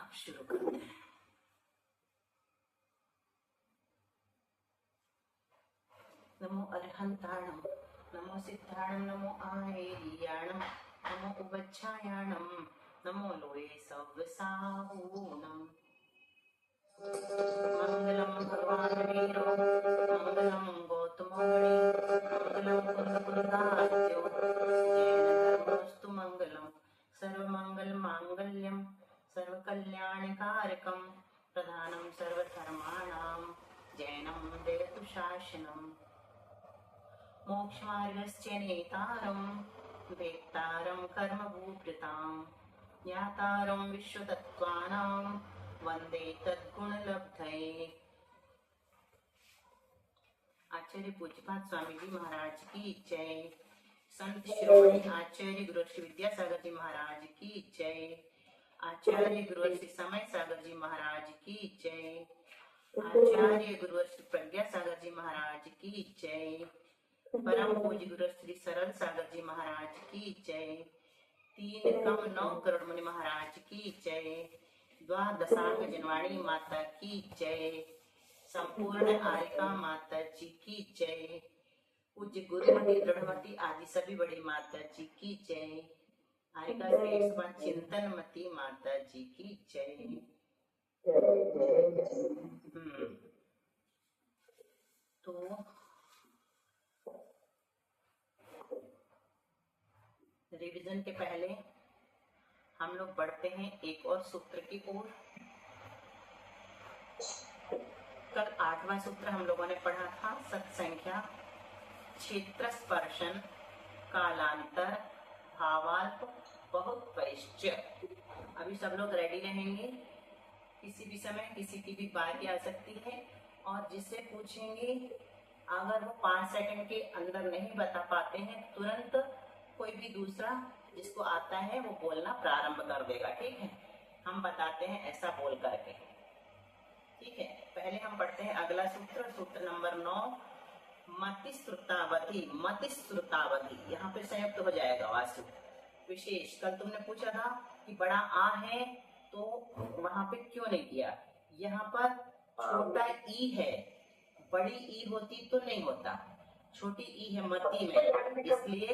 अब शुरू करते हैं। नमो अरहंताणम, नमो सिद्धाणम, नमो आयेरियाणम, नमो उपच्छायाणम, नमो लोये सव्वसाहूणम। मंगलम भगवान वीरो, मंगलम गौतमोगणे, मंगलम कुंद कुंदाद्यो, येन धर्मोऽस्तु मंगलम। सर्वमंगल मांगल्यम, सर्वकल्याणकारकम, प्रधानम सर्वधर्माणां, जैनं देतु शासनम्। मोक्षमार्गस्य नेतारं, वेत्तारं कर्मभूभृतां, ज्ञातारं विश्वतत्त्वानां, वन्दे तद्गुणलब्धये। आचार्य पूज्यपाद स्वामी जी महाराज की जय। संत शिरोमणि आचार्य गुरु श्री विद्यासागर जी महाराज की जय। आचार्य गुरु श्री समय सागर जी महाराज की जय। आचार्य गुरु श्री प्रज्ञा सागर जी महाराज की जय। परम पूज्य गुरु श्री सरल सागर जी महाराज की जय। 3,9 करोड़ मुनि महाराज की जय। द्वादशांग जनवाणी माता की जय। संपूर्ण आरिका माता जी की जय। पूज्य गुरुमती दृढ़मती आदि सभी बड़ी माता जी की जय। आरिका श्रेष्ठ चिंतनमती माता जी की जय। तो रिवीजन के पहले हम लोग बढ़ते हैं एक और सूत्र की ओर। कल 8वां सूत्र हम लोगों ने पढ़ा था, सत्संख्या, क्षेत्र स्पर्शन, कालांतर, भावाल्प, बहुत परिश्च। अभी सब लोग रेडी रहेंगे, किसी भी समय किसी की भी बारी आ सकती है और जिससे पूछेंगे अगर वो 5 सेकंड के अंदर नहीं बता पाते हैं तुरंत कोई भी दूसरा जिसको आता है वो बोलना प्रारंभ कर देगा। ठीक है, हम बताते हैं ऐसा बोल करके। ठीक है, पहले हम पढ़ते हैं अगला सूत्र, सूत्र नंबर 9, मतिश्रुतावधि। मतिश्रुतावधि यहाँ पे संयुक्त हो जाएगा वास्तु विशेष। कल तुमने पूछा था कि बड़ा आ है तो वहां पे क्यों नहीं किया। यहाँ पर छोटा ई है, बड़ी ई होती तो नहीं होता, छोटी ई है मति में, इसलिए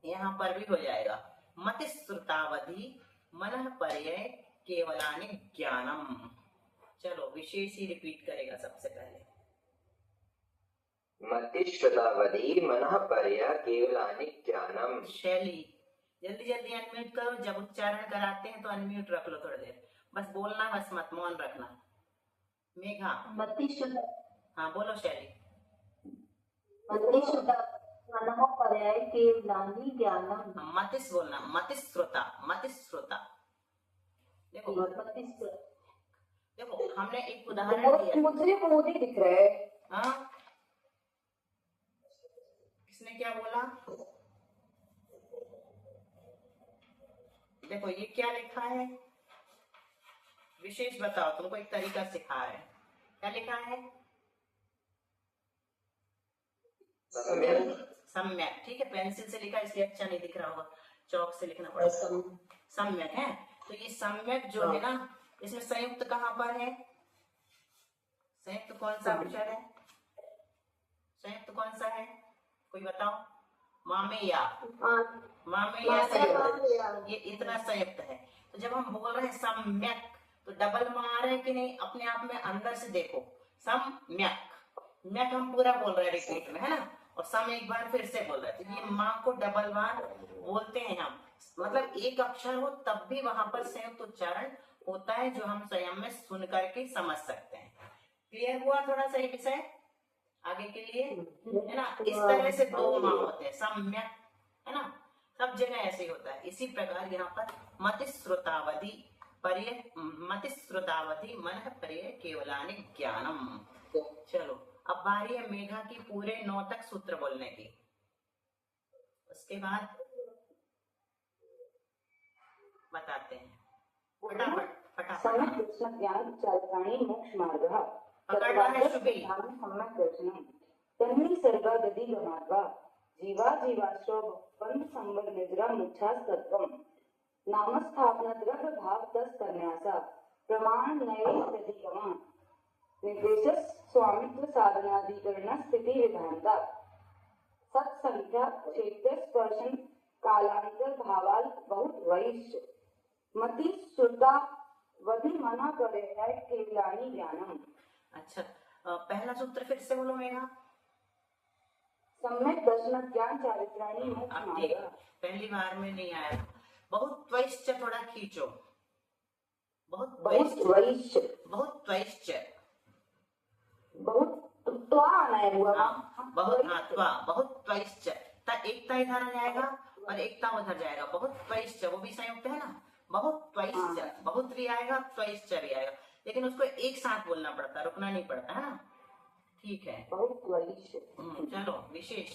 यहाँ पर भी हो जाएगा। मतिश्रुतावधि मनः पर्यय केवलानि ज्ञानम। चलो विशेष ही रिपीट करेगा सबसे पहले। मतिश्रुतावधि मनः पर्यय केवलानि ज्ञानम। शैली जल्दी जल्दी अनम्यूट करो, जब उच्चारण कराते हैं तो अनम्यूट रख लो थोड़ी देर, बस बोलना बस मत मौन रखना। मेघा हाँ बोलो शैली। मतिस बोलना, मतिश्रुता, मतिश्रुता। देखो देखो हमने एक उदाहरण दिया। मुझे मोदी दिख रहा है। हाँ किसने क्या बोला? देखो ये क्या लिखा है, विशेष बताओ, तुमको एक तरीका सिखा है, क्या लिखा है? सम्यक। ठीक है, पेंसिल से लिखा इसलिए अच्छा नहीं दिख रहा होगा, चौक से लिखना पड़ेगा। सम्यक है, तो ये सम्यक जो है ना, इसमें संयुक्त कहाँ पर है? संयुक्त कौन सा अक्षर है? संयुक्त कौन सा है, कोई बताओ? मामेया। मामेया संयुक्त, ये इतना संयुक्त है। तो जब हम बोल रहे हैं सम्यक तो डबल मार है कि नहीं, अपने आप में अंदर से देखो। सम्यक, म्यक हम पूरा बोल रहे हैं रिपीट में, है ना, और सम एक बार फिर से बोल रहे हैं, तो ये माँ को डबल बार बोलते हैं हम। मतलब एक अक्षर हो तब भी वहां पर संयुक्त उच्चारण होता है, जो हम स्वयं में सुन करके समझ सकते हैं। क्लियर हुआ थोड़ा सा ये विषय आगे के लिए, है ना। इस तरह से 2 माँ होते हैं, सम्यक, है ना, सब जगह ऐसे ही होता है। इसी प्रकार यहाँ पर मतिश्रुतावधि पर्यय, मतिश्रुतावधि मनः पर्यय केवलानि ज्ञानम। चलो अब बारी है मेघा की पूरे 9 तक सूत्र बोलने की, उसके बाद बताते हैं फटाफट फटाफट। मोक्ष मार्गः पकड़ना है शुभी। तन्नि सर्गादधि गमार्गा जीवा जीवाश्व बंध संबंध निद्रा मुच्छास्तत्वम नामस्थापना द्रव्य भाव तस् संन्यासा प्रमाण नये प्रतिगमा निर्देश स्वामित्व साधनाधिकरण स्थिति विधानता सत्संख्या क्षेत्र स्पर्शन कालांतर भावाल बहुत वैश्य मति श्रुता वधि मना करे है केवलानी ज्ञानम। अच्छा, पहला सूत्र फिर से बोलो मेघा। सम्यक दर्शन ज्ञान चारित्राणी मोक्ष अब देख, मार्ग। पहली बार में नहीं आया। बहुत त्वैश्च थोड़ा खींचो। बहुत बहुत त्वैश्च, वैश्य बहुत त्वैश्च, बहुत त्वा आना हुआ बहुत त्वा, बहुत त्वैश्च। एकता इधर आ जाएगा और एकता उधर जाएगा। बहुत त्वैश्च, वो भी संयुक्त है ना। बहुत त्वैश्च, बहुत भी आएगा, त्वैश्च भी आएगा, लेकिन उसको एक साथ बोलना पड़ता है, रुकना नहीं पड़ता है ना। ठीक है, बहुत वैश्य। चलो विशेष।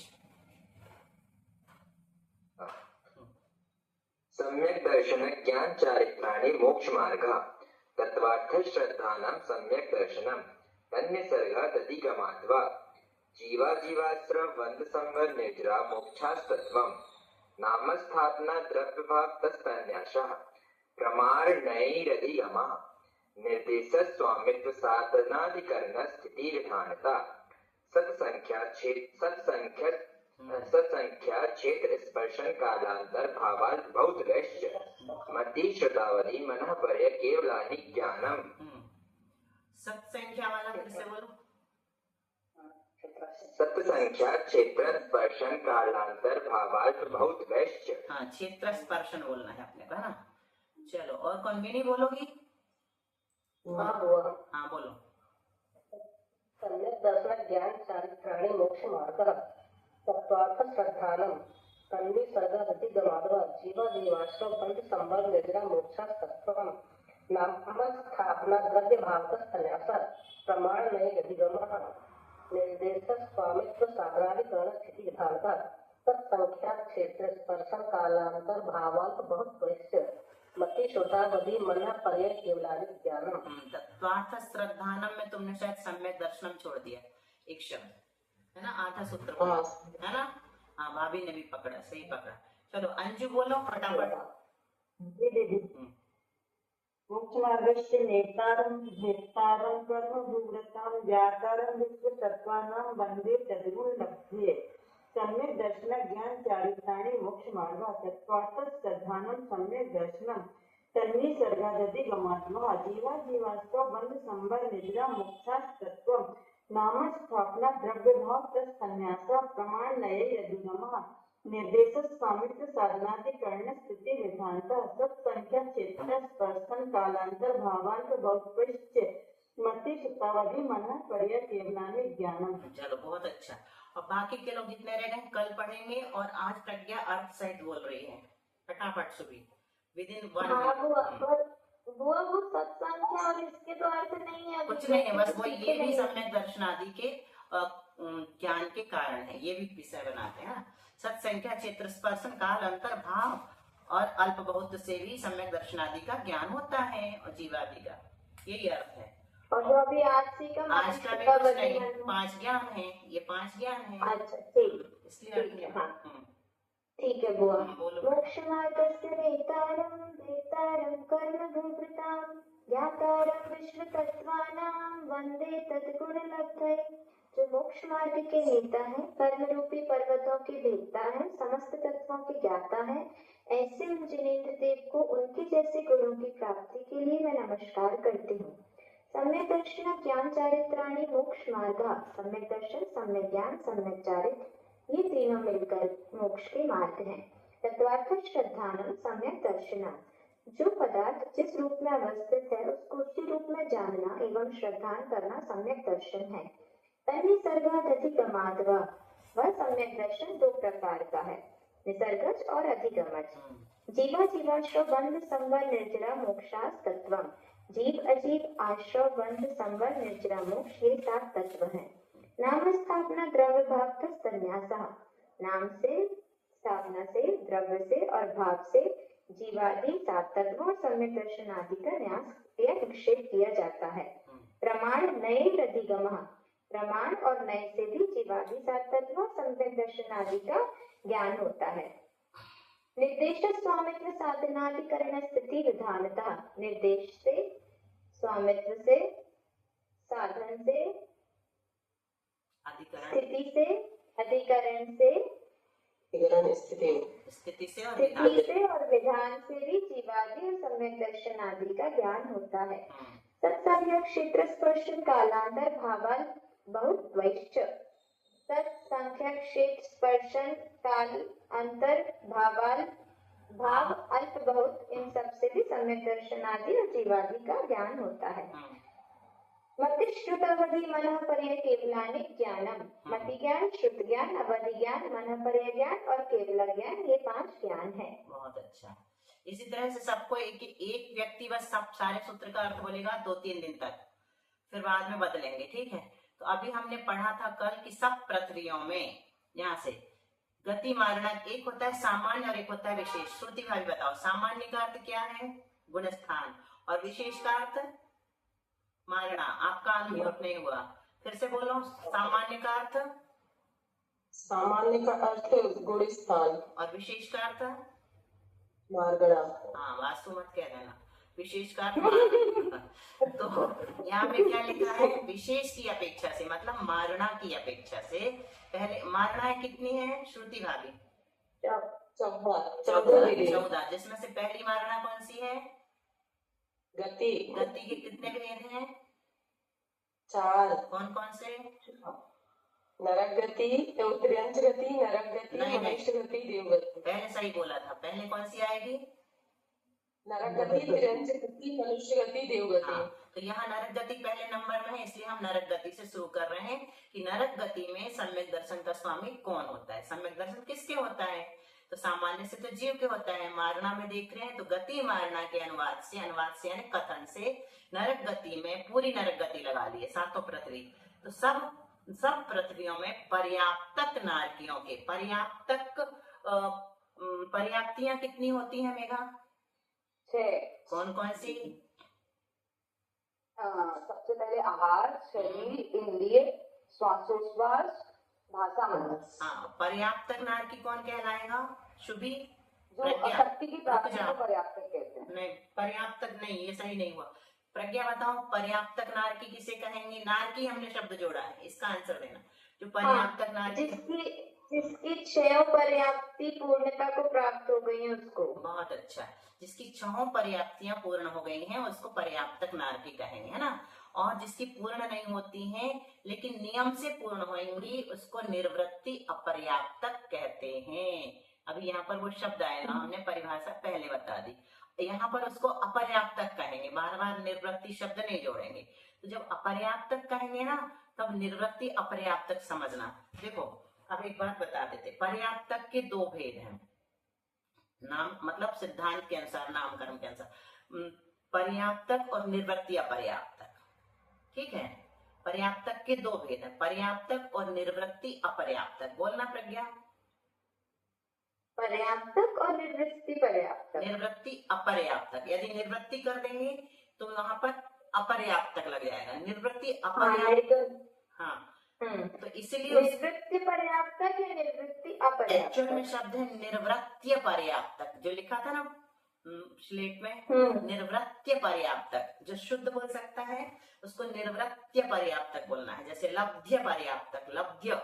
सम्यक दर्शन ज्ञान चारित्राणि मोक्ष मार्ग तत्वार्थ श्रद्धानां सम्यक दर्शनम तन्निसर्गादधिगमाद्वा जीवा जीवास्त्र वंद संवर निद्रा मोक्षास्तत्वम नामस्थापना द्रव्य भाव तस्तन्यासः प्रमाणैरधिगमः निर्देश स्वामित्व साधनाधिकरण स्थिति विधानता सत्संख्या क्षेत्र स्पर्शन कालांतर भावाल बहुत वैश्य मति श्रुतावधि मनः पर्य केवलानि ज्ञानम। सत्संख्या वाला फिर से बोलो। सत्संख्या क्षेत्र स्पर्शन कालांतर भावाल बहुत वैश्य। हाँ, क्षेत्र स्पर्शन बोलना है अपने को, है ना। चलो, और कौन भी नहीं बोलोगी? हाँ बोलो। सम्यक दर्शन ज्ञान चारित्राणि मोक्ष मार्ग तत्वार्थ श्रद्धानम तन्वी सर्गादधिगमाद्वा जीवा जीवाश्रम बंध संवर्ग निद्रा मोक्षास्तत्वम नामस्थापना द्रव्य भावतः संन्यासः प्रमाण नये अधिगमः निर्देश स्वामित्व साधनाधिकरण स्थिति विधानता तत्संख्या क्षेत्र स्पर्शन कालांतर भावाल्प बहुत वैश्य मति श्रोतावधि मनः पर्य केवलानि ज्ञानम। तत्वार्थ श्रद्धानम में तुमने शायद सम्यक दर्शनम छोड़ दिया एक शब्द, है ना। आधा सूत्र बोला, है ना। हाँ, भाभी ने भी पकड़ा, सही पकड़ा। चलो अंजू बोलो फटाफट। मोक्ष मार्गस्य नेतारं भेत्तारं कर्म भूव्रतां व्यातारं विश्व तत्वानां वंदे तद्गुण लभ्ये सम्यक दर्शन ज्ञान चारित्राणि मोक्ष मार्ग तत्वार्थ श्रद्धानं सम्यक दर्शनम तन्वी सर्गादधिगमाद्वा जीवा जीवास्व बंध संवर निद्रा मोक्षास्तत्वम नामस्थापना द्रव्य भाव तत्सन्यासा प्रमाण नये अधिगमः निर्देश स्वामित्व साधनाधिकरण स्थिति विधानता सत्संख्या क्षेत्र स्पर्शन कालांतर भावांत बहुपृष्ठ मति शतावधि मनः पर्य केवलानि ज्ञानम। चलो, बहुत अच्छा। और बाकी के लोग जितने रह गए कल पढ़ेंगे। और आज प्रज्ञा अर्थ सहित बोल रही है, फटाफट सुबी विदिन वन। वो सत्संख्या और इसके तो अर्थ नहीं है, कुछ नहीं है, बस वो ये भी सम्यक दर्शन आदि के ज्ञान के कारण है। ये भी विषय बनाते हैं। सत्संख्या क्षेत्र स्पर्शन काल अंतर भाव और अल्प बहुत से भी सम्यक दर्शन आदि का ज्ञान होता है, और जीवादि का, यही अर्थ है। और जो अभी आज का भी कुछ नहीं, 5 ज्ञान है, ये 5 ज्ञान है। अच्छा, ठीक, इसलिए ठीक है बुआ। बोलो। मोक्ष मार्गस्य नेतारं भेतारं कर्म भूभृतां ज्ञातारं विश्व तत्वानां वंदे तद्गुण लब्धये। जो मोक्ष मार्ग के नेता है, कर्म रूपी पर्वतों के भेदता है, समस्त तत्वों के ज्ञाता है, ऐसे उन जिनेंद्र देव को उनके जैसे गुणों की प्राप्ति के लिए मैं नमस्कार करती हूँ। सम्यक दर्शन ज्ञान चारित्राणि मोक्ष मार्ग। सम्यक दर्शन, सम्यक ज्ञान, सम्यक चारित्र, ये तीनों मिलकर मोक्ष के मार्ग हैं। तत्वार्थ श्रद्धानम सम्यक दर्शनम। जो पदार्थ जिस रूप में अवस्थित है उसको उसी रूप में जानना एवं श्रद्धान करना सम्यक दर्शन है। तन्निसर्गादधिगमाद्वा, वह सम्यक दर्शन 2 प्रकार का है, निसर्गज और अधिगमज। जीवा जीवाश्रव बंध संवर निर्जरा मोक्षास्तत्वम। जीव अजीव आश्रव बंध संवर निर्जरा मोक्ष, ये 7 तत्व हैं। नाम स्थापना द्रव्य भाव का संन्यासः। नाम से, स्थापना से, द्रव्य से और भाव से जीवादि 7 तत्वों और सम्यक दर्शन आदि का न्यास या निक्षेप किया जाता है। प्रमाण नये अधिगमः। प्रमाण और नये से भी जीवादि 7 तत्वों सम्यक दर्शन आदि का ज्ञान होता है। निर्देश स्वामित्व साधनाधिकरण स्थिति विधानतः। निर्देश से, स्वामित्व से, साधन से, अधिकरण, स्थिति से, अधिकरण से, स्थिति से और स्थिति विधान। से और विधान से भी जीवादि और सम्यक दर्शन आदि का ज्ञान होता है। तत्सम्यक क्षेत्र स्पर्शन कालांतर भावाल बहुत वैश्च। तत्संख्यक क्षेत्र स्पर्शन काल अंतर भावाल भाव अल्प बहुत, इन सब से भी सम्यक दर्शन आदि और जीवादि का ज्ञान होता है। मति श्रुत अवधि मन पर्य केवलानि ज्ञानम। मति ज्ञान, श्रुत ज्ञान, अवधि ज्ञान, मन पर्य ज्ञान और केवल ज्ञान, ये 5 ज्ञान है। बहुत अच्छा। इसी तरह से सबको एक व्यक्ति बस सब सारे सूत्र का अर्थ बोलेगा 2-3 दिन तक, फिर बाद में बदलेंगे, ठीक है। तो अभी हमने पढ़ा था कल कि सब पृथ्वियों में, यहाँ से गति मारना एक होता है सामान्य और एक होता है विशेष। श्रुति भाभी बताओ, सामान्य का अर्थ क्या है? गुणस्थान, और विशेष का अर्थ मारना। आपका अनुभव नहीं हुआ, फिर से बोलो। सामान्य का अर्थ, सामान्य का अर्थ गुण स्थान और विशेष का अर्थ मार्गणा। हाँ, वास्तु मत कह देना, विशेष का अर्थ मारना। तो यहाँ पे क्या लिखा है? विशेष की अपेक्षा से, मतलब मारना की अपेक्षा से। पहले मारना है कितनी है श्रुति भाभी? 14, जिसमें से पहली मारना कौन सी है? गति। गति के कितने भेद हैं? 4। कौन कौन से? नरक गति, उत्तरंश गति, नरक गति, नहीं, मनुष्य गति, देव गति। पहले सही बोला था, पहले कौन सी आएगी? नरक गति, उत्तरंश गति, मनुष्य गति, देव गति। हाँ, तो यहाँ नरक गति पहले नंबर में है, इसलिए हम नरक गति से शुरू कर रहे हैं कि नरक गति में सम्यक दर्शन का स्वामी कौन होता है। सम्यक दर्शन किसके होता है? तो सामान्य से तो जीव के होता है। मारना में देख रहे हैं तो गति मारना के अनुवाद से यानी कथन से नरक गति में पूरी नरक गति लगा ली है, 7 पृथ्वी। तो सब पृथ्वियों में पर्याप्तक नारकियों के पर्याप्तियां कितनी होती हैं मेघा? 6। कौन कौन सी? सबसे पहले आहार, शरीर, इंद्रिय, श्वासोश्वास, भाषा, मनस। हाँ, पर्याप्तक नारकी कौन कहलाएगा? शुभी, जो प्रज्ञा। शक्ति की प्राप्ति को पर्याप्त कहते हैं। नहीं, पर्याप्तक नहीं, ये सही नहीं हुआ। प्रज्ञा बताओ, पर्याप्तक नारकी किसे कहेंगे? नारकी हमने शब्द जोड़ा है, इसका आंसर देना। जो पर्याप्तक नारकी, जिसकी 6 पर्याप्ति पूर्णता को प्राप्त हो गई है उसको। बहुत अच्छा। जिसकी 6 पर्याप्तियां पूर्ण हो गई हैं उसको पर्याप्तक नारकी कहेंगे, है ना। और जिसकी पूर्ण नहीं होती हैं लेकिन नियम से पूर्ण होंगी उसको निर्वृत्ति अपर्याप्तक कहते हैं। अभी यहाँ पर वो शब्द आएगा, हमने परिभाषा पहले बता दी। यहाँ पर उसको अपर्याप्तक कहेंगे, बार बार निर्वृत्ति शब्द नहीं जोड़ेंगे। तो जब अपर्याप्तक कहेंगे ना तब निर्वृत्ति अपर्याप्तक समझना। देखो अब एक बात बता देते, पर्याप्तक के 2 भेद हैं। नाम मतलब सिद्धांत के अनुसार, नामकरण के अनुसार, पर्याप्तक और निर्वृत्ति अपर्याप्तक। ठीक है, पर्याप्तक के 2 भेद हैं, पर्याप्तक और निर्वृत्ति अपर्याप्तक। बोलना प्रज्ञा। पर्याप्तक और निर्वृत्ति पर्याप्तक। निर्वृत्ति अपर्याप्तक, यदि निर्वृत्ति कर देंगे तो वहां पर अपर्याप्तक लग जाएगा। निर्वृत्ति अपर्याप्तक, हाँ, तो इसीलिए निर्वृत्ति पर्याप्तक या निर्वृत्ति अपर्याप्तक। एक्चुअल में शब्द है निर्वृत्तीय पर्याप्तक, जो लिखा था ना स्लेट में, निर्वृत्तीय पर्याप्तक। जो शुद्ध बोल सकता है उसको निर्वृत्तीय पर्याप्तक बोलना है। जैसे लब्ध्य पर्याप्तक, लब्ध्य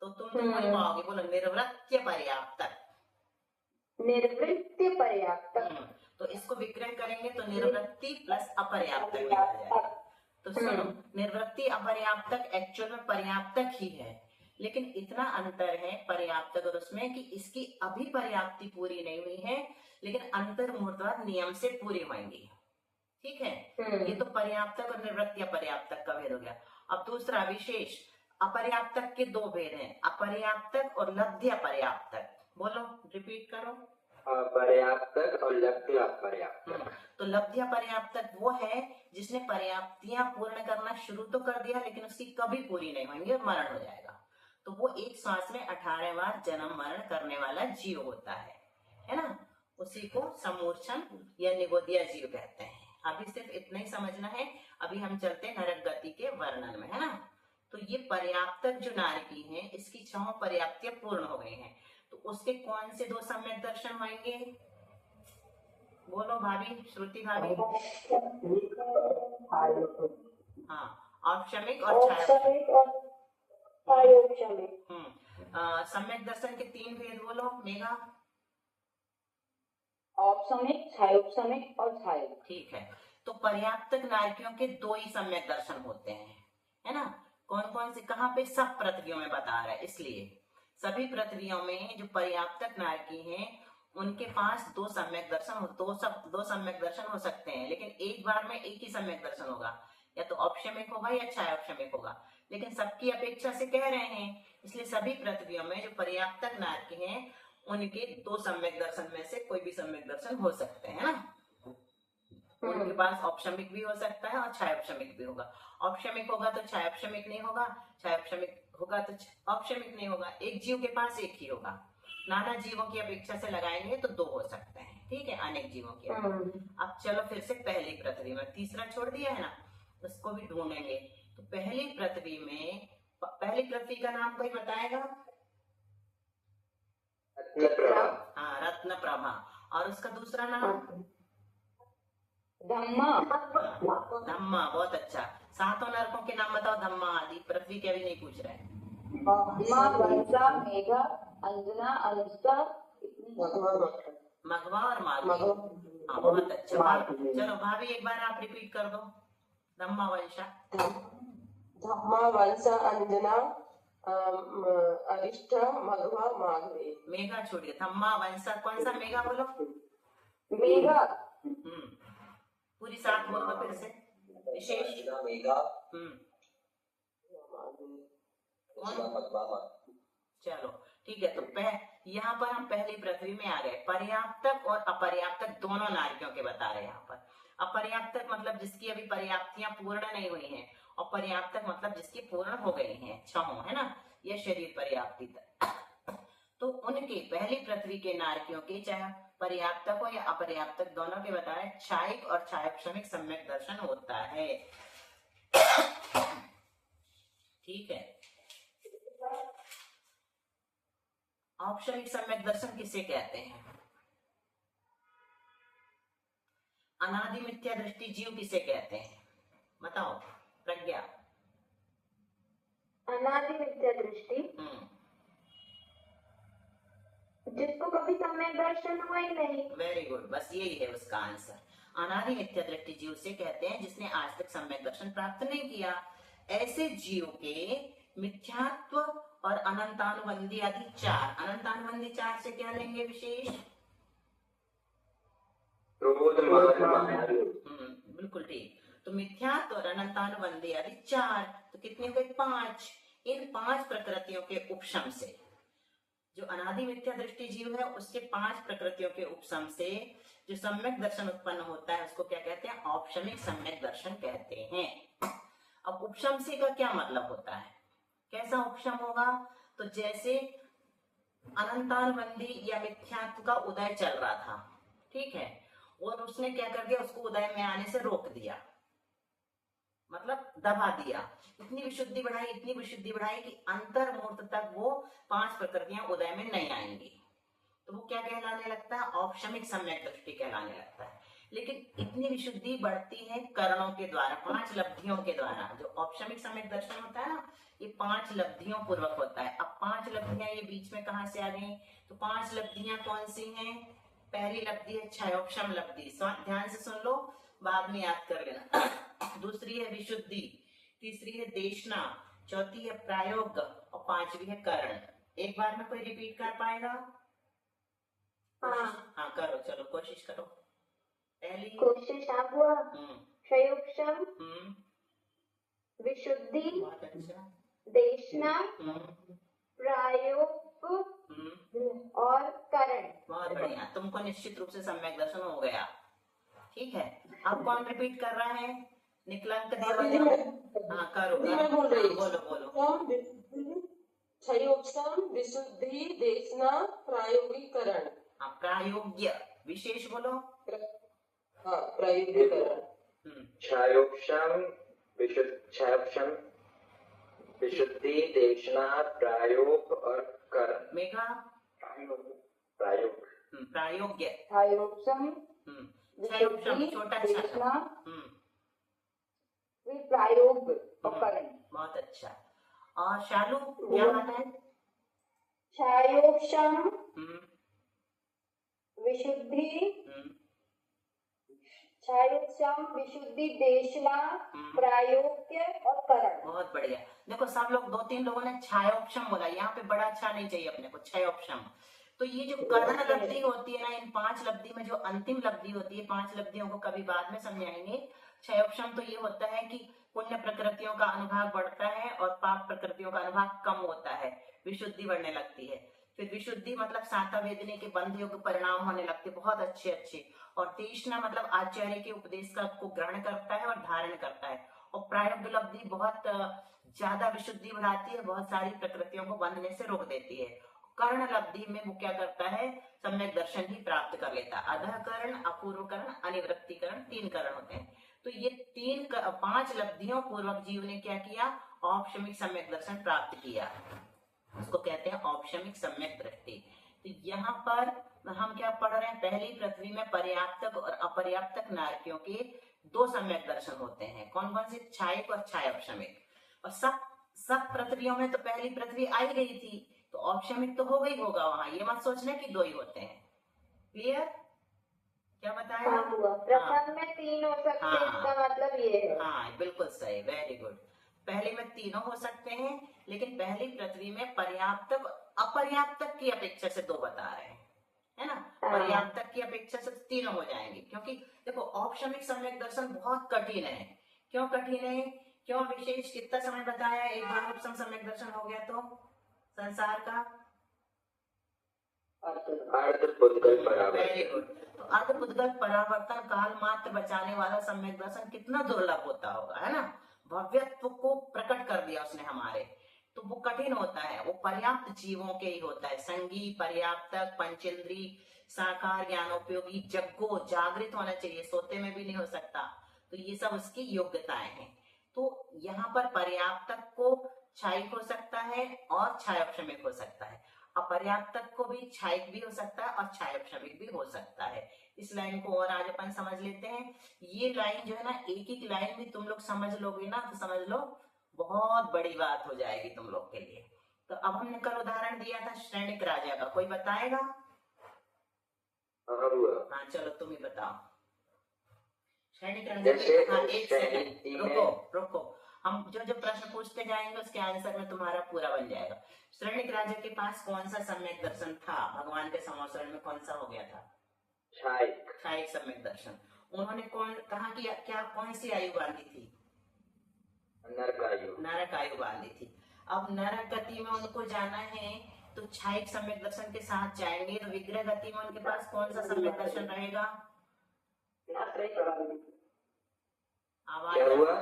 तो तुम तो बोल पाओगे, बोलो निर्वृत्तीय पर्याप्तक। निर्वृत्तीय पर्याप्तक, तो इसको विग्रह करेंगे तो निर्वृत्ति प्लस अपर्याप्तक लिखा जाएगा। तो सुनो, निर्वृत्ति अपर्याप्तक एक्चुअल में पर्याप्तक ही है, लेकिन इतना अंतर है पर्याप्तक और उसमें कि इसकी अभी पर्याप्ति पूरी नहीं हुई है लेकिन अंतर मुहूर्तवाद नियम से पूरी होंगी। ठीक है, ये तो पर्याप्तक और निर्वृत्ति अपर्याप्तक का भेद हो गया। अब दूसरा विशेष, अपर्याप्तक के 2 भेद हैं, अपर्याप्तक और लब्ध्य अपर्याप्तक। बोलो, रिपीट करो। अपर्याप्तक और लब्ध्य अपर्याप्तक। तो लब्ध्य पर्याप्तक वो है जिसने पर्याप्तियां पूर्ण करना शुरू तो कर दिया लेकिन उसकी कभी पूरी नहीं होंगी और मरण हो जाएगा। तो वो एक श्वास में 18 बार जन्म मरण करने वाला जीव होता है ना। उसी को समूर्छन या निगोदिया जीव कहते हैं। अभी सिर्फ इतना ही समझना है। अभी हम चलते हैं नरक गति के वर्णन में, है ना। तो ये पर्याप्तक जो नारकी है इसकी 6 पर्याप्तियां पूर्ण हो गई हैं, तो उसके कौन से दो सम्यक दर्शन होंगे? बोलो भाभी, श्रुति भाभी। हाँ, औपशमिक और औपशमिक और अयौपशमिक। सम्यक दर्शन के 3 भेद बोलो मेघा। औपशमिक, छायोपशमिक और छायो। ठीक है, तो पर्याप्तक नारकियों के 2 ही सम्यक दर्शन होते हैं, है ना? कौन कौन से, कहाँ पे? सब पृथ्वियों में बता रहा है, इसलिए सभी पृथ्वियों में जो पर्याप्तक नारकी हैं उनके पास 2 सम्यक दर्शन, दो सम्यक दर्शन हो सकते हैं, लेकिन एक बार में एक ही सम्यक दर्शन होगा, या तो औपशमिक होगा या छायोपशमिक होगा। लेकिन सबकी अपेक्षा से कह रहे हैं, इसलिए सभी पृथ्वियों में जो पर्याप्तक नारकी हैं उनके 2 सम्यक दर्शन में से कोई भी सम्यक दर्शन हो सकते हैं ना। उनके पास औपशमिक भी हो सकता है और छायोपशमिक भी होगा। औपशमिक होगा तो छायोपशमिक नहीं होगा, छायोपशमिक होगा तो औपशमिक नहीं होगा। एक जीव के पास एक ही होगा। नाना जीवों की अपेक्षा से लगाएंगे तो 2 हो सकते हैं, ठीक है, अनेक जीवों की। अब चलो फिर से पहली पृथ्वी में, तीसरा छोड़ दिया है ना, उसको भी ढूंढेंगे। तो पहली पृथ्वी में, पहली पृथ्वी का नाम कोई बताएगा? रत्नप्रभा। हाँ, रत्नप्रभा। और उसका दूसरा नाम? धम्मा। धम्मा, बहुत अच्छा। 7 नरकों के नाम बताओ, धम्मा आदि। पृथ्वी के अभी नहीं पूछ रहे। धम्मा, वंसा, मेघा, अंजना, अनुष्का, मघवा और माघवी। हाँ, बहुत अच्छा। चलो भाभी एक बार आप रिपीट कर दो, धम्मा वंशा। धम्मा, वंशा, अंजना, अरिष्ट, मघवा, माघवी। मेघा छोड़िए, धम्मा वंशा, कौन सा मेघा बोलो? मेघा। पूरी 7 बोलो फिर से। विशेष मेघा। चलो ठीक है, तो यहाँ पर हम पहली पृथ्वी में आ गए। पर्याप्तक और अपर्याप्तक दोनों नारकियों के बता रहे हैं यहाँ पर। अपर्याप्तक मतलब जिसकी अभी पर्याप्तियां पूर्ण नहीं हुई हैं, और पर्याप्तक मतलब जिसकी पूर्ण हो गई हैं, 6 है ना, यह शरीर पर्याप्ति तक। तो उनके पहली पृथ्वी के नारकियों के, चाहे पर्याप्तक हो या अपर्याप्तक, दोनों के बताए छायिक और छायोपशमिक सम्यक दर्शन होता है। ठीक है। औपशमिक सम्यक दर्शन किसे कहते हैं? अनादि मिथ्या दृष्टि जीव किसे कहते हैं? बताओ प्रज्ञा। अनादि मिथ्या दृष्टि, जिसको कभी सम्यक दर्शन हुआ ही नहीं। वेरी गुड, बस यही है उसका आंसर। अनादि मिथ्या दृष्टि जीव से कहते हैं जिसने आज तक सम्यक दर्शन प्राप्त नहीं किया। ऐसे जीव के मिथ्यात्व और अनंतानुबंधी आदि 4, अनंतानुबंधी 4 से क्या लेंगे विशेष? बिल्कुल ठीक। तो मिथ्यात्व और अनंतानुबंधी आदि 4, तो कितने हुए? 5। इन 5 प्रकृतियों के उपशम से, जो अनादि मिथ्या दृष्टि जीव है उसके 5 प्रकृतियों के उपशम से जो सम्यक दर्शन उत्पन्न होता है उसको क्या कहते हैं? औपशमिक सम्यक दर्शन कहते हैं। अब उपशम से का क्या मतलब होता है? कैसा उपशम होगा? तो जैसे अनंतानुबंधी या मिथ्यात्व का उदय चल रहा था, ठीक है, और उसने क्या कर दिया? उसको उदय में आने से रोक दिया, मतलब दबा दिया। इतनी विशुद्धि बढ़ाई कि अंतर मूर्त तक वो 5 प्रकृतियां उदय में नहीं आएंगी, तो वो क्या कहलाने लगता है? औपशमिक सम्यक दृष्टि कहलाने लगता है। लेकिन इतनी विशुद्धि बढ़ती है करणों के द्वारा, 5 लब्धियों के द्वारा। जो औपशमिक सम्यक दर्शन होता है ना, ये 5 लब्धियों पूर्वक होता है। अब 5 लब्धियां ये बीच में कहां से आ गई? तो 5 लब्धियां कौन सी हैं? पहली लब्धि है छायोपशम लब्धि, ध्यान से सुन लो, बाद में याद कर लेना। दूसरी है विशुद्धि, तीसरी है देशना, चौथी है प्रायोग और 5वीं है करण। एक बार में कोई रिपीट कर पाएगा? हाँ करो, चलो कोशिश करो। पहली कोशिश आप हुआ। क्षयोपशम, विशुद्धि, बहुत अच्छा, देशना, प्रायोग और करण। बहुत बढ़िया, तुमको निश्चित रूप से सम्यक दर्शन हो गया। ठीक है, अब कौन रिपीट कर रहा है? निकलंक देवा। हाँ करो, बोलो। क्षयोपशम, विशुद्धि, देशना, प्रायोगिकरण। हाँ, प्रायोग्य, विशेष बोलो। हाँ, प्रायोगिकरण। क्षयोपशम, विशुद्धि, देशना, प्रायोग और करण। मेघा? प्रायोग प्रायोग्य। छायोक्षम क्षयोक्षम छोटा अच्छा। देशना प्रायोग और करण। बहुत अच्छा। और शालू क्या हाल है? छायोक्षम विशुद्धि, छायोक्षम विशुद्धि देशना प्रायोग्य और करण। बहुत बढ़िया। देखो सब लोग 2-3 लोगों ने छायोक्षम बोला, यहाँ पे बड़ा अच्छा नहीं चाहिए अपने को, क्षयोक्षम। तो ये जो कर्ण लब्धि होती है ना, इन 5 लब्धि में जो अंतिम लब्धि होती है, 5 लब्धियों को कभी बाद में समझाएंगे। क्षयोक्षम तो ये होता है कि पुण्य प्रकृतियों का अनुभाग बढ़ता है और पाप प्रकृतियों का अनुभाग कम होता है, विशुद्धि बढ़ने लगती है। फिर विशुद्धि मतलब साता वेदने के बंध योग परिणाम होने लगते, बहुत अच्छे अच्छे। और तीक्ष्ण मतलब आचार्य के उपदेश का को ग्रहण करता है और धारण करता है। और प्रायोग्य लब्धि बहुत ज्यादा विशुद्धि बढ़ाती है, बहुत सारी प्रकृतियों को बंधने से रोक देती है। कर्ण लब्धि में वो क्या करता है, सम्यक दर्शन ही प्राप्त कर लेता है। अधः कर्ण, अपूर्व कर्ण, अनिवृत्ति कर्ण, 3 कर्ण होते हैं। तो ये 5 लब्धियों पूर्वक जीव ने क्या किया, औपशमिक सम्यक दर्शन प्राप्त किया, उसको कहते हैं औपशमिक सम्यक दृष्टि। तो यहाँ पर हम क्या पढ़ रहे हैं, पहली पृथ्वी में पर्याप्तक और अपर्याप्तक नारकियों के 2 सम्यक दर्शन होते हैं। कौन कौन से? छायक और छायोपशमिक। और सब पृथ्वियों में तो पहली पृथ्वी आई गई थी, तो औपशमिक तो हो गई होगा वहां, ये मत सोचना कि 2 ही होते हैं। क्लियर? क्या बताया? प्रथम में 3 हो सकते हैं, इसका मतलब ये है। हाँ बिल्कुल सही, वेरी गुड। पहले में तीनों हो सकते हैं, लेकिन पहली पृथ्वी में पर्याप्तक अपर्याप्तक की अपेक्षा से 2 बता रहे हैं, है ना। पर्याप्तक की अपेक्षा से 3 हो जाएंगे, क्योंकि देखो औपशमिक सम्यक दर्शन बहुत कठिन है। क्यों कठिन है? क्यों विशेष? कितना समय बताया? एक बार औपशम सम्यक दर्शन हो गया तो संसार का वेरी गुड। तो अर्धपुद्गल परावर्तन काल मात्र बचाने वाला सम्यक दर्शन कितना दुर्लभ होता होगा, है ना। भव्यत्व को प्रकट कर दिया उसने हमारे, तो वो कठिन होता है, वो पर्याप्त जीवों के ही होता है। संगी, पर्याप्तक, पंचेंद्री, साकार, ज्ञानोपयोगी, जग्गो, जागृत होना चाहिए, सोते में भी नहीं हो सकता। तो ये सब उसकी योग्यताएं हैं। तो यहाँ पर पर्याप्तक को छायिक हो सकता है और छायोपशमिक हो सकता है। अपर्याप्तक को भी छायिक भी हो सकता है और छायोपशमिक भी हो सकता है। इस लाइन को और आज अपन समझ लेते हैं। ये लाइन जो है ना, एक लाइन भी तुम लोग समझ लोगे ना, तो समझ लो बहुत बड़ी बात हो जाएगी तुम लोग के लिए। तो अब हमने कल उदाहरण दिया था श्रेणिक राजा का, कोई बताएगा? हाँ चलो तुम ही बताओ। श्रेणिक राजा के, हाँ एक सेकंड रुको, हम जो प्रश्न पूछते जाएंगे उसके आंसर में तुम्हारा पूरा बन जाएगा। श्रेणिक राजा के पास कौन सा सम्यक दर्शन था? भगवान के संवत्सरण में कौन सा हो गया था? छायिक सम्यक दर्शन। उन्होंने कहा कि क्या कौन सी आयु बांधी थी? नरक आयु बांधी थी। अब नरक गति में उनको जाना है तो छायिक सम्यक दर्शन के साथ जाएंगे। तो विग्रह गति में उनके पास कौन सा सम्यक दर्शन रहेगा? आवाज हुआ?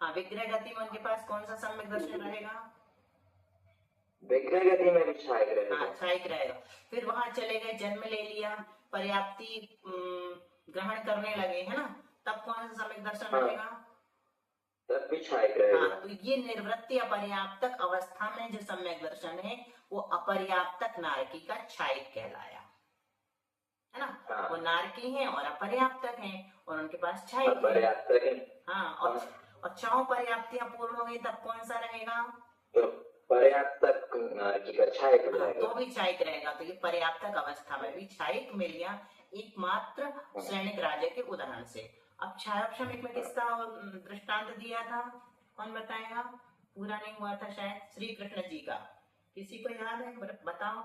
हाँ, विग्रह गति में उनके पास कौन सा सम्यक दर्शन रहेगा? विग्रह गति में भी छायिक रहेगा। हाँ छायिक रहेगा। फिर वहां चले गए, जन्म ले लिया, पर्याप्ति ग्रहण करने लगे, है ना, तब कौन सा सम्यक दर्शन रहेगा? तब भी छायिक रहेगा। हाँ, तो ये निर्वृत्ति अपर्याप्तक अवस्था में जो सम्यक दर्शन है वो अपर्याप्तक नारकी का छायिक कहलाया, है ना। हाँ। वो नारकी हैं और अपर्याप्तक हैं और उनके पास छायिक है। अपर्याप्तक है। हाँ, और 4 पर्याप्तियां पूर्ण हो गई तब कौन सा रहेगा? तो पर्याप्तक नारकी का छायिक रहेगा। तो भी छायिक रहेगा। तो ये पर्याप्तक अवस्था में भी छायिक मिल गया एकमात्र श्रेणिक राजा के उदाहरण से। अब छायोपशमिक में किसका दृष्टांत दिया था? कौन बताएगा? पूरा नहीं हुआ था शायद, श्री कृष्ण जी का। किसी को याद है? बताओ।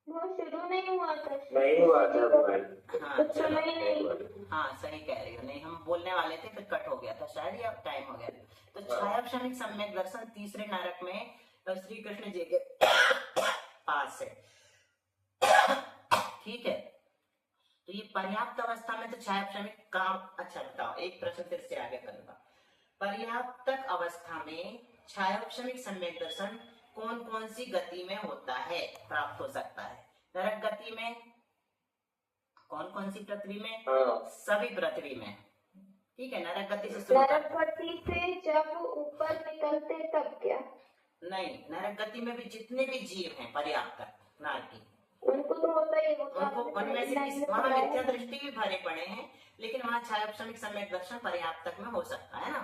वो शुरू नहीं हुआ था। नहीं हुआ था भाई। हाँ कुछ समय नहीं। हाँ सही कह रही हो। नहीं, हम बोलने वाले थे फिर कट हो गया था शायद, या टाइम हो गया। तो छायोपशमिक सम्यक दर्शन तीसरे नारक में श्री कृष्ण जी के पास है, ठीक है। तो ये पर्याप्त अवस्था में तो छायोपशमिक काम। अच्छा बताओ, एक प्रश्न फिर से आगे करूंगा। पर्याप्तक अवस्था में छायोपशमिक सम्यक दर्शन कौन कौन सी गति में होता है, प्राप्त हो सकता है? नरक गति में? कौन कौन सी पृथ्वी में? सभी पृथ्वी में, ठीक है। नरक गति से शुरू नरक गति से जब ऊपर निकलते तब क्या? नहीं, नरक गति में भी जितने भी जीव हैं पर्याप्तक नारकी, उनको उनमें से वहाँ मिथ्या दृष्टि भी भरे पड़े हैं, लेकिन वहाँ छायोपशमिक सम्यक दर्शन पर्याप्तक में हो सकता है ना,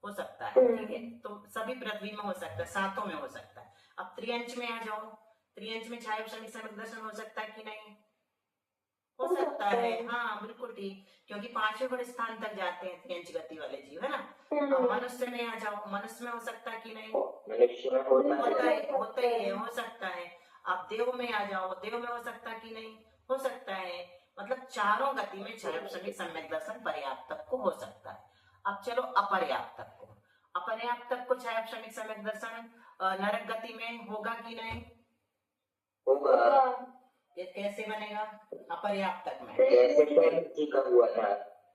हो सकता है। ठीक है, तो सभी पृथ्वी में हो सकता है, सातों में हो सकता है। अब त्रियंच में आ जाओ, त्रियंच में छायोपशमिक सम्यक दर्शन हो सकता है कि नहीं? हो सकता है, हाँ बिल्कुल ठीक, क्योंकि पांचवें गुण स्थान तक जाते हैं त्रियंच गति वाले जीव, है ना। अब मनुष्य में आ जाओ, मनुष्य में हो सकता है कि नहीं? मनुष्य में होता होता ही है, हो सकता है। अब देव में आ जाओ, देव में हो सकता है कि नहीं? हो सकता है। मतलब चारों गति में छायोपशमिक सम्यक दर्शन पर्याप्तक को हो सकता है। अब चलो अपर्याप्तक को, अपर्याप्तक को छायोपशमिक सम्यक दर्शन नरक गति में होगा कि नहीं? होगा। ये कैसे बनेगा अपर्याप्तक में? जैसे पहले जी का हुआ था,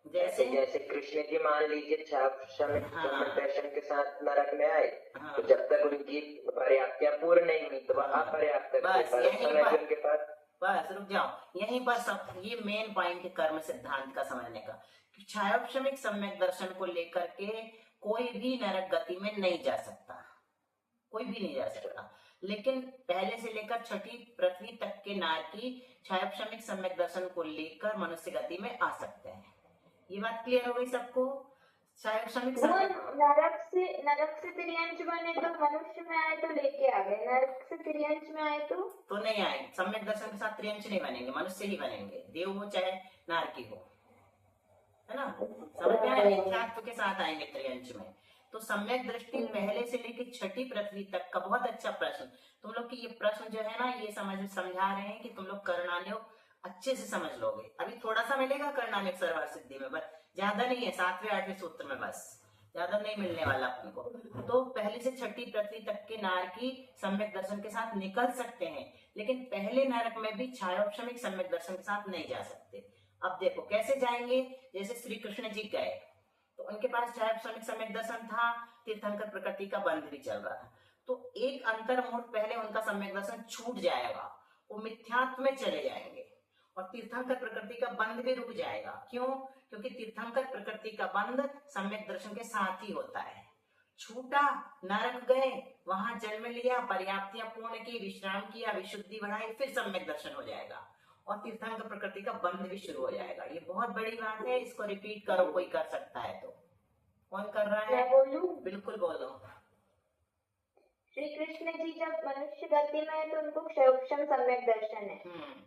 जैसे जैसे कृष्ण जी मान लीजिए छायोपशमिक सम्यक दर्शन के साथ नरक में आए, हाँ। तो जब तक उनकी पर्याप्तियां पूर्ण नहीं हुई तो वह अपर्याप्तक बस यहीं समय पर- उनके पास। बस रुक जाओ, यहीं पर सब ये मेन पॉइंट है कर्म सिद्धांत का समझने का, कि छायोपशमिक सम्यक दर्शन को लेकर के कोई भी नरक गति में नहीं जा सकता, कोई भी नहीं जा सकता। लेकिन पहले से लेकर छठी पृथ्वी तक के नारकी छायोपशमिक सम्यक दर्शन को लेकर मनुष्य गति में आ सकते हैं। ये बात क्लियर हो गई सबको? छायोपशमिक वो सम्यक नरक से त्रियंच बने तो मनुष्य में आए तो लेके आ गए, नरक से त्रियंच में आए तो नहीं आए। सम्यक दर्शन के साथ त्रियंच नहीं बनेंगे, मनुष्य ही बनेंगे, देव हो चाहे नारकी हो, है ना। समझ में आया? नित्यात्व के साथ आएंगे त्रियंच में। तो सम्यक दृष्टि पहले से लेकर छठी पृथ्वी तक का बहुत अच्छा प्रश्न। तुम लोग की ये प्रश्न जो है ना, ये समझा रहे हैं कि तुम लोग कर्णालय अच्छे से समझ लोगे। अभी थोड़ा सा मिलेगा कर्णालय सर्वर सिद्धि में, बस ज्यादा नहीं है, 7वें 8वें सूत्र में, बस ज्यादा नहीं मिलने वाला अपन को। तो पहले से छठी पृथ्वी तक के नारकी सम्यक दर्शन के साथ निकल सकते हैं, लेकिन पहले नरक में भी छायोपशमिक सम्यक दर्शन के साथ नहीं जा सकते। अब देखो कैसे जाएंगे। जैसे श्री कृष्ण जी गए तो उनके पास छायोपशमिक सम्यक दर्शन था, तीर्थंकर प्रकृति का बंध भी चल रहा था, तो एक अंतर मुहूर्त पहले उनका सम्यक दर्शन छूट जाएगा, वो मिथ्यात्व में चले जाएंगे और तीर्थंकर प्रकृति का बंध भी रुक जाएगा। क्यों? क्योंकि तीर्थंकर प्रकृति का बंध सम्यक दर्शन के साथ ही होता है। छूटा, नरक गए, वहां जन्म लिया, पर्याप्तियां पूर्ण की, विश्राम किया, विशुद्धि बढ़ाई, फिर सम्यक दर्शन हो जाएगा और तीर्थंकर प्रकृति का बंध भी शुरू हो जाएगा। ये बहुत बड़ी बात है, इसको रिपीट करो, कोई कर सकता है तो। कौन कर रहा है? मैं बोलूं? बिल्कुल बोलो। श्री कृष्ण जी जब मनुष्य गति में है तो उनको क्षयोपशम सम्यक दर्शन है।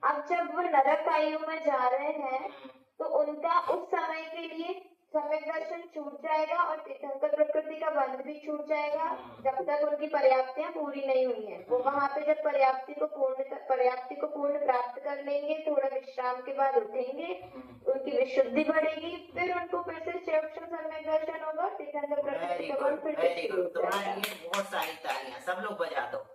अब जब वो नरक आयु में जा रहे हैं तो उनका उस समय के लिए सम्यक दर्शन छूट जाएगा और तीर्थंकर प्रकृति का बंध भी छूट जाएगा, जब तक उनकी पर्याप्तियां पूरी नहीं हुई हैं। वो वहां पे जब पर्याप्ति को पूर्ण प्राप्त कर लेंगे, थोड़ा विश्राम के बाद उठेंगे, उनकी विशुद्धि बढ़ेगी, फिर उनको फिर से क्षयोपशम सम्यक दर्शन होगा, तीर्थंकर प्रकृति का बंध फिर से शुरू हो तुम्हारे जाएगा। लिए बहुत सारी तालियां, सब लोग बजा दो।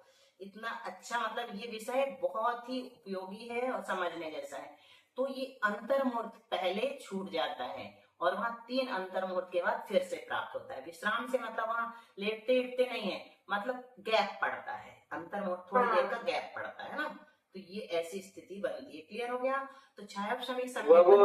इतना अच्छा, मतलब ये विषय बहुत ही उपयोगी है और समझने जैसा है। तो ये अंतर मुहूर्त पहले छूट जाता है और वहाँ 3 अंतर मुहूर्त के बाद फिर से प्राप्त होता है। विश्राम से मतलब वहाँ लेटते उठते नहीं है, मतलब गैप पड़ता है, अंतर मुहूर्त थोड़ी देर का गैप पड़ता है ना, तो ये ऐसी स्थिति बनती है। क्लियर हो गया? तो छायोपशमिक वो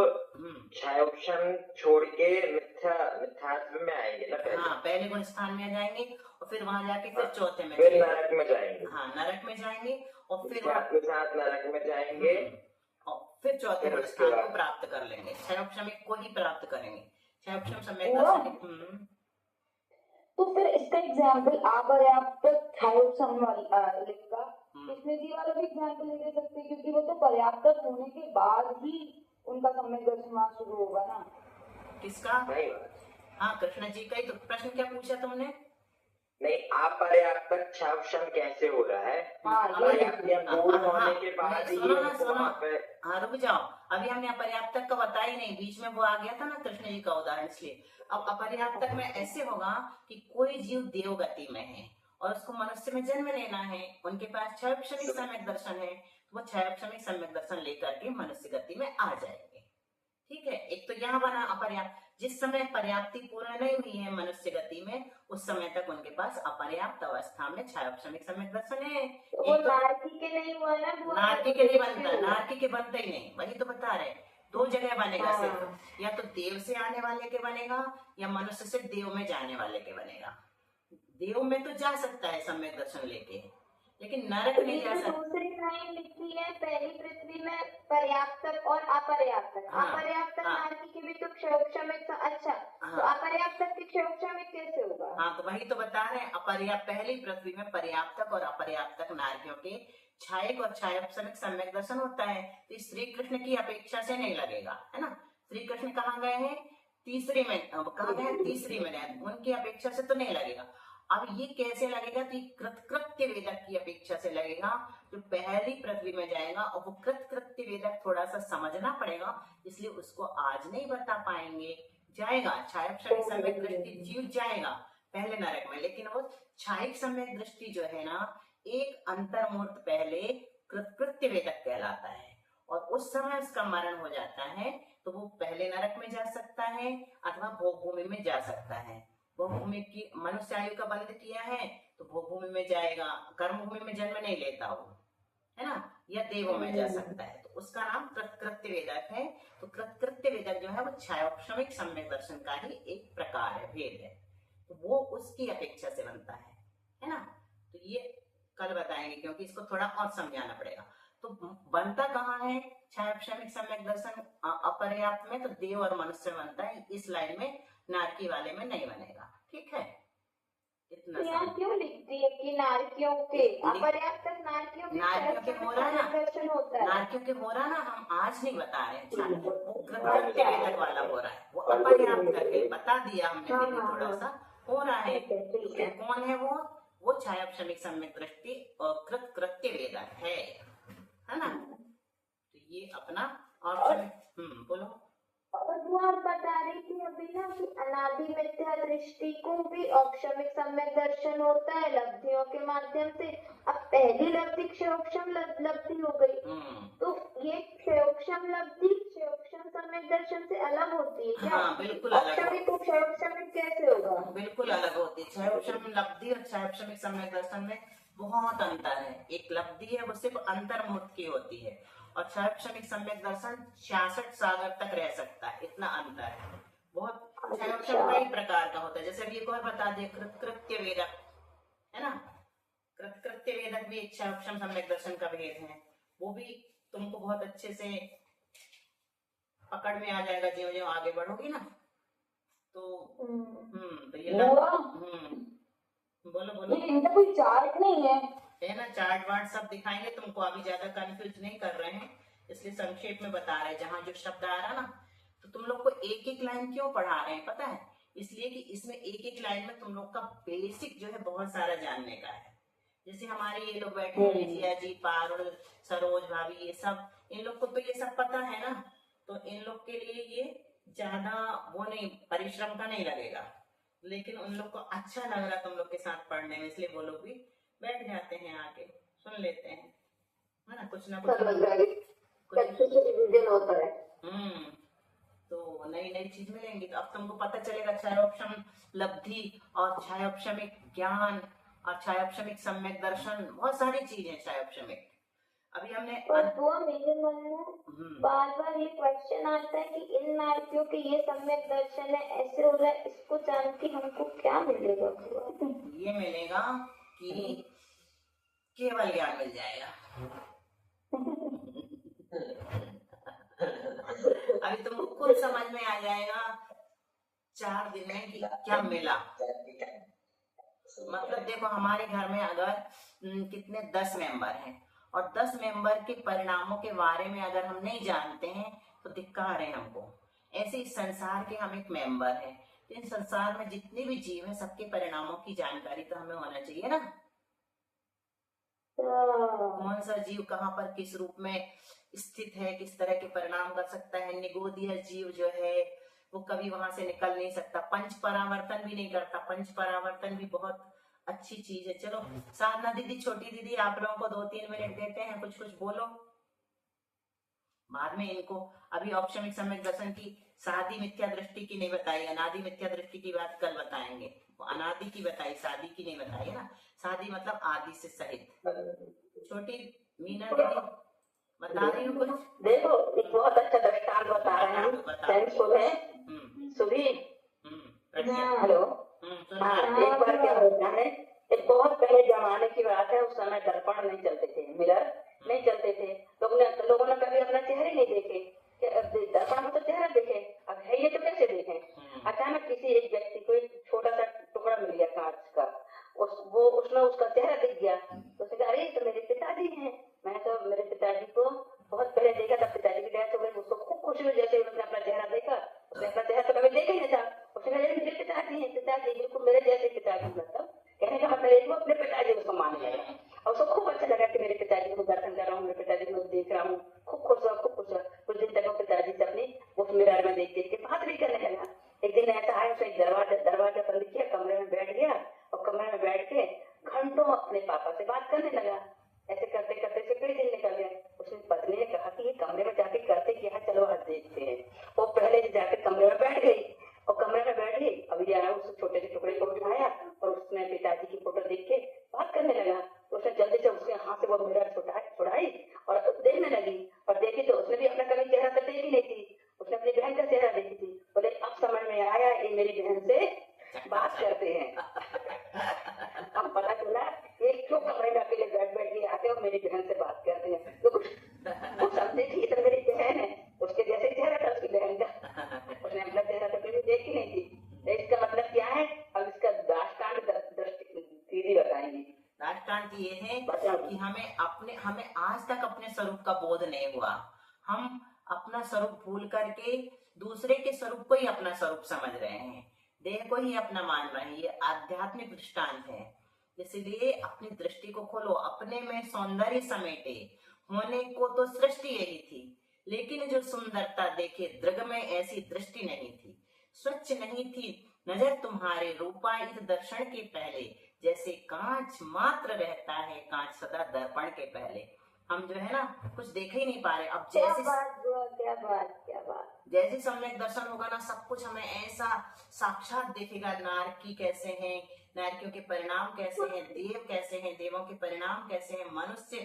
छायोपशम छोड़ के मिथ्यात्व में आएंगे ना पहले। हाँ, पहले गुण स्थान में जाएंगे और फिर वहां जाके फिर चौथे में फिर नरक में जाएंगे। हाँ, नरक में जाएंगे और फिर के साथ नरक में जाएंगे और फिर चौथे गुण स्थान को प्राप्त कर लेंगे, क्षयोपशमिक को ही प्राप्त करेंगे। क्षयोपशम सम्यक दर्शन। तो फिर इसका एग्जाम्पल अपर्याप्त छायोपशम लिखा, कृष्ण जी वाला भी एग्जाम्पल ले सकते हैं, क्योंकि वो तो पर्याप्त होने के बाद ही उनका सम्यक दर्शन वहां शुरू होगा ना। किसका? हाँ, कृष्ण जी का ही। तो प्रश्न क्या पूछा तुमने? नहीं, अपर्याप्त छायोपशम कैसे हो रहा है? पर्याप्तियां पूर्ण होने के बाद ही सुनो, हाँ रुक जाओ, अभी हमने अपर्याप्तक का बताया ही नहीं, बीच में वो आ गया था ना कृष्ण जी का उदाहरण, इसलिए। अब अपर्याप्तक में ऐसे होगा कि कोई जीव देव गति में है और उसको मनुष्य में जन्म लेना है, उनके पास छायोपशमिक सम्यक दर्शन है, वो छायोपशमिक सम्यक दर्शन लेकर के मनुष्य गति में आ जाएंगे। ठीक है, एक तो यहाँ बना अपर्याप्त, जिस समय पर्याप्ति पूर्ण नहीं हुई है मनुष्य गति में, उस समय तक उनके पास अपर्याप्त अवस्था में छायोपशमिक सम्यक दर्शन है। वो नारकी के नहीं हुआ ना, नारकी के नहीं बनता, नारकी के बनता ही नहीं, वही तो बता रहे। 2 जगह बनेगा सिर्फ, या तो देव से आने वाले के बनेगा या मनुष्य से देव में जाने वाले के बनेगा। देव में तो जा सकता है सम्यक दर्शन लेके, लेकिन नरक नहीं जा ये जो सकता। दूसरी लाइन लिखी है, पहली पृथ्वी में पर्याप्तक और अपर्याप्तक, हाँ, अपर्याप्तक हाँ। नारकी के भी तो क्षयोक्षमिक अच्छा, तो हाँ अपर्याप्तक की क्षयोक्षमिक कैसे होगा? हाँ, तो वही तो बता रहे हैं, अपर्याप्त पहली पृथ्वी में पर्याप्तक और अपर्याप्तक नारियों के छायक और छायोपशमिक सम्यक दर्शन होता है। तो श्री कृष्ण की अपेक्षा से नहीं लगेगा, है ना। श्री कृष्ण कहाँ गए हैं? तीसरी में, कहाँ गए हैं? तीसरी में गए, उनकी अपेक्षा से तो नहीं लगेगा। अब ये कैसे लगेगा? तो कृत्य वेदक की अपेक्षा से लगेगा, जो पहली पृथ्वी में जाएगा। और वो कृत्य वेदक थोड़ा सा समझना पड़ेगा, इसलिए उसको आज नहीं बता पाएंगे। जाएगा छायोपशमिक सम्यक दृष्टि, जीव जाएगा पहले नरक में, लेकिन वो छायिक सम्यक दृष्टि जो है ना, एक अंतर्मूर्त पहले कृत्य वेदक कहलाता है, और उस समय उसका मरण हो जाता है तो वो पहले नरक में जा सकता है अथवा भोग भूमि में जा सकता है। भोग भूमि की मनुष्य आयु का बंध किया है तो भोग भूमि में जाएगा, कर्म भूमि में जन्म नहीं लेता वो, है ना, या देवों में जा सकता है, तो उसका नाम कृत्य वेदक है। तो कृत्य वेदक जो है वो छायोपशमिक सम्यक दर्शन का ही एक प्रकार है, भेद है, तो वो उसकी अपेक्षा से बनता है ना। तो ये कल बताएंगे, क्योंकि इसको थोड़ा और समझाना पड़ेगा। तो बनता कहाँ है छायोपशमिक सम्यक दर्शन? अपर्याप्त में, तो देव और मनुष्य में बनता है, इस लाइन में नारकी वाले में नहीं बनेगा, ठीक है। इतना तो यहाँ क्यों लिखती है कि नारकियों के अपर्याप्तक नारकियों के हो रहा है ना, दर्शन होता है? नारकियों के हो रहा ना, हम आज नहीं बता रहे हैं, वो कृत्य वेदक वाला हो रहा है, वो अपर्याप्त करके बता दिया हमने, फिर भी थोड़ा सा हो रहा है। तो कौन है वो छायोपशमिक सम्यक दृष्टि और कृत्य वेदक है ना। तो ये अपना ऑप्शन, बोलो। और वो आप बता रही थी अभी ना कि अनादि मिथ्या दृष्टि को भी औक्षमिक सम्यक दर्शन होता है लब्धियों के माध्यम से। अब पहली लब्धि क्षयोक्षम लब्धि हो गई, तो ये क्षयोक्षम लब्धि क्षयोक्षम सम्यक दर्शन से अलग होती है क्या? हाँ, बिल्कुल अलग। औक्षमिक को क्षयोक्षमिक कैसे होगा? बिल्कुल अलग होती है। क्षयोक्षम लब्धि और क्षयोक्षमिक सम्यक दर्शन में बहुत अंतर है। एक लब्धि है वो सिर्फ अंतर्मुख की होती है, और क्षयोपशमिक सम्यक दर्शन 66 सागर तक रह सकता है, इतना अंतर है। बहुत क्षयोपशम कई प्रकार का होता है, जैसे अभी एक और बता दे, कृत्य वेदक है ना, कृत्य वेदक भी एक क्षयोपशम सम्यक दर्शन का भेद है। वो भी तुमको बहुत अच्छे से पकड़ में आ जाएगा ज्यों ज्यों आगे बढ़ोगी ना। तो तो ये बोलो। इनका कोई चार्ट नहीं है ना, चार्ट वार्ट सब दिखाएंगे तुमको, अभी ज्यादा कंफ्यूज नहीं कर रहे हैं, इसलिए संक्षेप में बता रहे हैं। जहां जो शब्द आ रहा ना, तो तुम लोग को एक एक लाइन क्यों पढ़ा रहे हैं पता है? इसलिए कि इसमें एक एक लाइन में तुम लोग का बेसिक जो है बहुत सारा जानने का है। जैसे हमारे ये लोग बैठे हैं, जिया जी, पारुल, सरोज भाभी, ये सब, इन लोग को तो ये सब पता है ना, तो इन लोग के लिए ये ज्यादा वो नहीं, परिश्रम का नहीं लगेगा। लेकिन उन लोग को अच्छा लग रहा तुम लोग के साथ पढ़ने में, इसलिए वो लोग भी बैठ जाते हैं, आके सुन लेते हैं, है ना, कुछ ना कुछ रिवीजन होता है। तो नई नई चीज मिलेंगी। तो अब तुमको पता चलेगा छायोपशम लब्धि और छायोपशमिक ज्ञान और छायोपशमिक सम्यक दर्शन, बहुत सारी चीज है छायोपशमिक। अभी हमने और वो मेरे मन में बार बार ये क्वेश्चन आता है कि इन नारकियों के ये सम्यक दर्शन है, ऐसे हो रहा है, इसको जान के हमको क्या मिलेगा? ये मिलेगा कि केवल ज्ञान मिल जाएगा। अभी तुमको खुद समझ में आ जाएगा 4 दिन में कि क्या मिला। मतलब देखो, हमारे घर में अगर कितने 10 मेंबर हैं, और 10 मेंबर के परिणामों के बारे में अगर हम नहीं जानते हैं तो धिक्कार है हमको। ऐसे इस संसार के हम एक मेंबर हैं, तो इन संसार में जितने भी जीव हैं सबके परिणामों की जानकारी तो हमें होना चाहिए ना। कौन सा जीव कहाँ पर किस रूप में स्थित है, किस तरह के परिणाम कर सकता है। निगोदीय जीव जो है वो कभी वहां से निकल नहीं सकता, पंच परावर्तन भी नहीं करता। पंच परावर्तन भी बहुत अच्छी चीज है। चलो साधना दीदी, छोटी दीदी, आप लोगों को 2-3 मिनट देते हैं, कुछ कुछ बोलो। बाद में इनको अभी औपशमिक सम्यक दर्शन की सादी मिथ्या दृष्टि की नहीं बताई, अनादि मिथ्या दृष्टि की बात कल बताएंगे। वो अनादि की बताई, सादी की नहीं बताई है ना। सादी मतलब आदि से सहित। छोटी मीना दीदी बता रही हूँ कुछ। देखो, एक बहुत अच्छा दृष्टांत बता रहे हैं, थैंकफुल है। सुभी, हेलो। हाँ, एक बार क्या होता है, एक बहुत पहले जमाने की बात है, उस समय दर्पण नहीं चलते थे, मिरर नहीं चलते थे, लोगों ने कभी अपना चेहरे नहीं देखे, दर्पण में तो चेहरा देखे, अब है ये तो कैसे देखें। अचानक किसी एक व्यक्ति को एक छोटा सा टुकड़ा मिल गया कांच का, उसमें उसका चेहरा दिख गया, तो उसने कहा अरे तो मेरे पिताजी हैं। मैं तो मेरे पिताजी को बहुत पहले देखा था, पिताजी की डेथ हो गई, उसको खूब खुशी हुई जैसे उसने अपना चेहरा देखा, उसने अपना चेहरा तो कभी देखा ही नहीं था। उसने कहा मेरे पिताजी हैं, पिताजी बिल्कुल मेरे जैसे पिताजी, मतलब कहने का मतलब वो अपने पिताजी उसको मान लगा, और उसको खूब अच्छा लगा कि मेरे पिताजी को दर्शन कर रहा हूँ, मेरे पिताजी को देख रहा हूँ, खूब खुश हुआ, खूब खुश हुआ। कुछ दिन तक वो पिताजी से अपनी उस मिरर में देख के बात भी करने लगा। एक दिन ऐसा आया, उसने दरवाजा बंद किया, कमरे में बैठ गया, और कमरे में बैठ के घंटों अपने पापा से बात करने लगा। ऐसे करते करते से कई दिन निकल गए। उसकी पत्नी ने कहा कि ये कमरे में जाके करते क्या, चलो आज देखते हैं। वो पहले से जाके कमरे में बैठ गई, और कमरे में बैठ गई, अभी आया उस छोटे से टुकड़े को उठाया, और उसने पिताजी की फोटो देख के बात करने लगा। उसने जल्दी से उसके हाथ से वो मिरर छुड़ाई और देखने लगी, और देखी तो उसने भी अपना कभी चेहरा तो देखी नहीं थी, उसने अपनी बहन का चेहरा देखी थी। बोले अब समझ में आया, ये मेरी बहन से बात करते हैं। अब पता चला ये क्यों कमरे में अकेले बैठ के आते और मेरी बहन से बात करते हैं, तो वो समझे थी तो मेरी बहन है, उसके जैसे चेहरा था उसकी बहन का, उसने अपना चेहरा तो कभी देखी नहीं थी। तो इसका मतलब क्या है, अब इसका दाष्टांत दीदी बताएंगी। दाष्टांत ये है कि हमें आज तक अपने स्वरूप का बोध नहीं हुआ। हम अपना स्वरूप भूल करके दूसरे के स्वरूप को ही अपना स्वरूप समझ रहे हैं, देह को ही अपना मान रहे हैं। ये आध्यात्मिक दृष्टांत है। इसलिए अपनी दृष्टि को खोलो, अपने में सौंदर्य समेटे। होने को तो सृष्टि यही थी, लेकिन जो सुंदरता देखे दृग में ऐसी दृष्टि नहीं थी, स्वच्छ नहीं थी नजर तुम्हारे रूपायित दर्शन के पहले। जैसे कांच मात्र रहता है, कांच सदा दर्पण के पहले। हम जो है ना कुछ देख ही नहीं पा रहे। अब क्या बात जैसे सम्यक दर्शन होगा ना, सब कुछ हमें ऐसा साक्षात दिखेगा। नारकी कैसे हैं, नारकियों के परिणाम कैसे हैं, देव कैसे हैं, देवों के परिणाम कैसे हैं, मनुष्य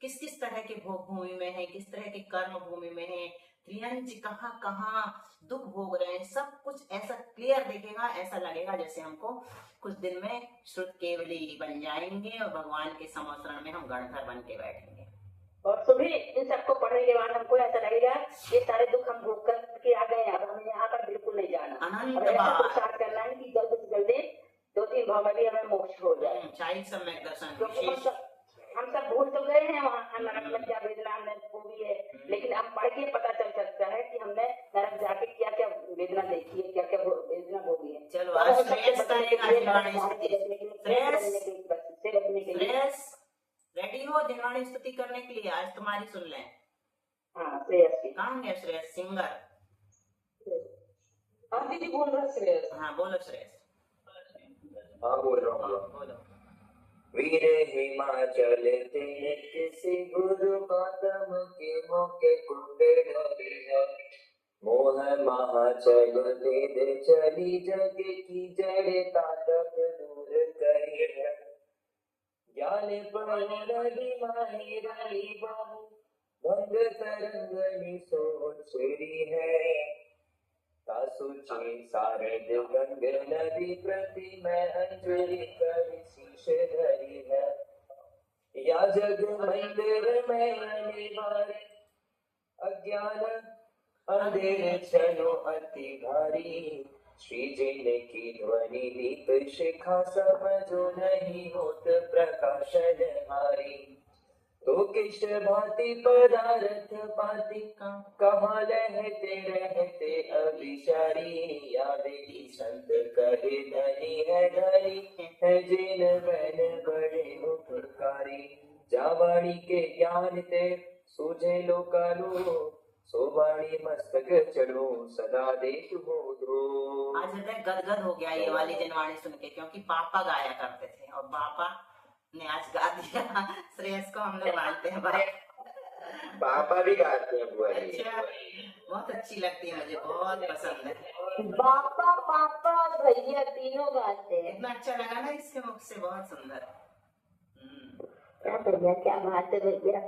किस किस तरह के भोग भूमि में है, किस तरह के कर्म भूमि में है, त्रियंज कहाँ कहाँ दुख भोग रहे हैं, सब कुछ ऐसा क्लियर दिखेगा। ऐसा लगेगा जैसे हमको कुछ दिन में श्रुत केवली बन जाएंगे और भगवान के समोसरण में हम गणधर बन के बैठेंगे। और सुबह इन सबको पढ़ने के बाद हमको ऐसा लगेगा ये सारे दुख हम भोग करके आ गए, अब हमें यहाँ पर बिल्कुल नहीं जाना। और ऐसा पुरुषार्थ करना है कि जल्द से जल्दी 2-3 भाव में भी हमें मोक्ष हो जाए। सम्यक दर्शन क्योंकि हम सब भूल तो गए हैं, वहाँ नरक में क्या वेदना हमने भोगी है, लेकिन हम पढ़ के पता चल सकता है कि हमने नरक जाके क्या क्या वेदना देखी है, क्या क्या वेदना भोगी है। चलो आज श्रेयस करेगा रेडी हो जिनवाणी स्तुति करने के लिए? आज तुम्हारी सुन लें। हाँ श्रेयस की कहाँ है श्रेयस सिंगर? हाँ दीदी बोल रहा श्रेयस। हाँ बोलो श्रेयस। हाँ बोल रहा हूँ। बोलो। वीर हिमाचल तेरे किसी गुरु गौतम के मौके कुंडे ढली है। मोह महाचल वेद चली जग की जड़ तातक दूर करी है। ज्ञान पढ़ी माही रली बाहु भंग तरंगनी सोचरी है। तासुची सारद गंग नदी प्रति मैं अंजलि कर शीश धरी है। या जग मंदिर में अनिवार्य अज्ञान अंधेर चलो अति भारी। श्री जिन की ध्वनि दीप शिखा समझो नहीं होत प्रकाशन हारी। तो किस भांति पदार्थ पाती कहाँ रहते रहते अभिचारी। याद की संत कहे धनी है धनी है जिन बन बड़े उपकारी। जावाणी के ज्ञान ते सूझे लोकालो सोवाणी मस्तक चलो सदा देश बोधो। आज हृदय गदगद हो गया ये वाली जनवाणी सुन के, क्योंकि पापा गाया करते थे और पापा ने आज गा दिया। श्रेयस को हम लोग मानते हैं पापा भी गाते हैं बुआ जी। अच्छा, बहुत अच्छी लगती है, मुझे बहुत पसंद है। पापा पापा भैया तीनों गाते हैं। इतना अच्छा लगा ना इसके मुख से, बहुत सुंदर। क्या भैया, क्या बात है भैया।